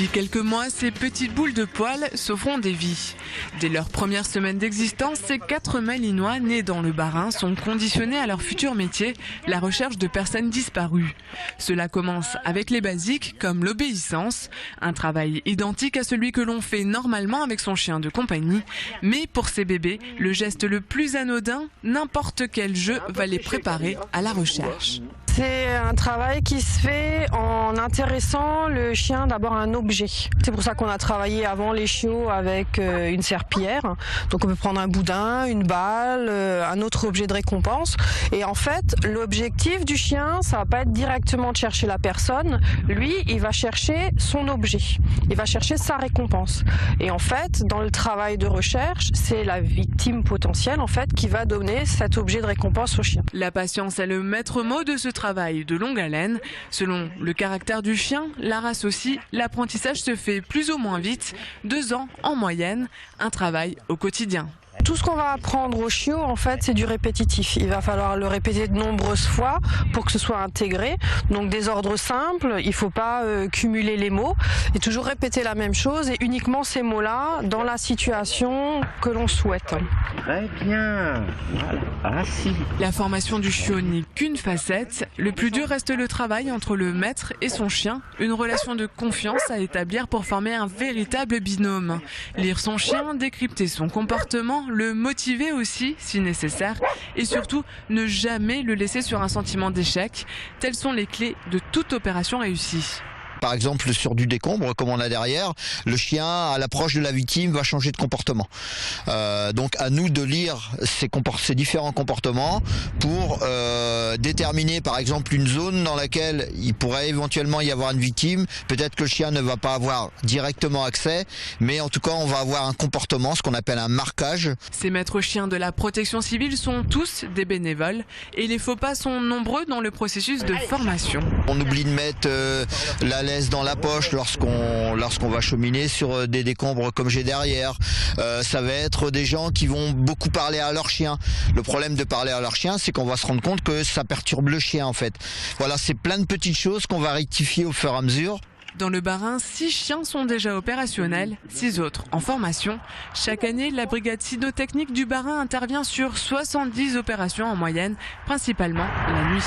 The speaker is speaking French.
Depuis quelques mois, ces petites boules de poils s'offront des vies. Dès leur première semaine d'existence, ces 4 Malinois nés dans le Bas-Rhin sont conditionnés à leur futur métier, la recherche de personnes disparues. Cela commence avec les basiques comme l'obéissance, un travail identique à celui que l'on fait normalement avec son chien de compagnie. Mais pour ces bébés, le geste le plus anodin, n'importe quel jeu va les préparer à la recherche. C'est un travail qui se fait en intéressant le chien d'abord à un objet. C'est pour ça qu'on a travaillé avant les chiots avec une serpillière. Donc on peut prendre un boudin, une balle, un autre objet de récompense. Et en fait, l'objectif du chien, ça va pas être directement de chercher la personne. Lui, il va chercher son objet. Il va chercher sa récompense. Et en fait, dans le travail de recherche, c'est la victime potentielle en fait qui va donner cet objet de récompense au chien. La patience est le maître mot de ce travail de longue haleine. Selon le caractère du chien, la race aussi, l'apprentissage se fait plus ou moins vite, 2 ans en moyenne, un travail au quotidien. Tout ce qu'on va apprendre au chiot, en fait, c'est du répétitif. Il va falloir le répéter de nombreuses fois pour que ce soit intégré. Donc des ordres simples, il ne faut pas cumuler les mots et toujours répéter la même chose et uniquement ces mots-là dans la situation que l'on souhaite. Très bien, voilà, assis. La formation du chiot n'est qu'une facette. Le plus dur reste le travail entre le maître et son chien, une relation de confiance à établir pour former un véritable binôme. Lire son chien, décrypter son comportement, le motiver aussi si nécessaire et surtout ne jamais le laisser sur un sentiment d'échec. Telles sont les clés de toute opération réussie. Par exemple, sur du décombre, comme on a derrière, le chien, à l'approche de la victime, va changer de comportement. Donc à nous de lire ces différents comportements pour déterminer par exemple une zone dans laquelle il pourrait éventuellement y avoir une victime. Peut-être que le chien ne va pas avoir directement accès, mais en tout cas on va avoir un comportement, ce qu'on appelle un marquage. Ces maîtres chiens de la protection civile sont tous des bénévoles et les faux pas sont nombreux dans le processus de formation. On oublie de mettre la laisse dans la poche lorsqu'on va cheminer sur des décombres comme j'ai derrière. Ça va être des gens qui vont beaucoup parler à leur chien. Le problème de parler à leur chien, c'est qu'on va se rendre compte que ça perturbe le chien en fait. Voilà, c'est plein de petites choses qu'on va rectifier au fur et à mesure. Dans le Bas-Rhin, 6 chiens sont déjà opérationnels, 6 autres en formation. Chaque année, la brigade cynotechnique du Bas-Rhin intervient sur 70 opérations en moyenne, principalement la nuit.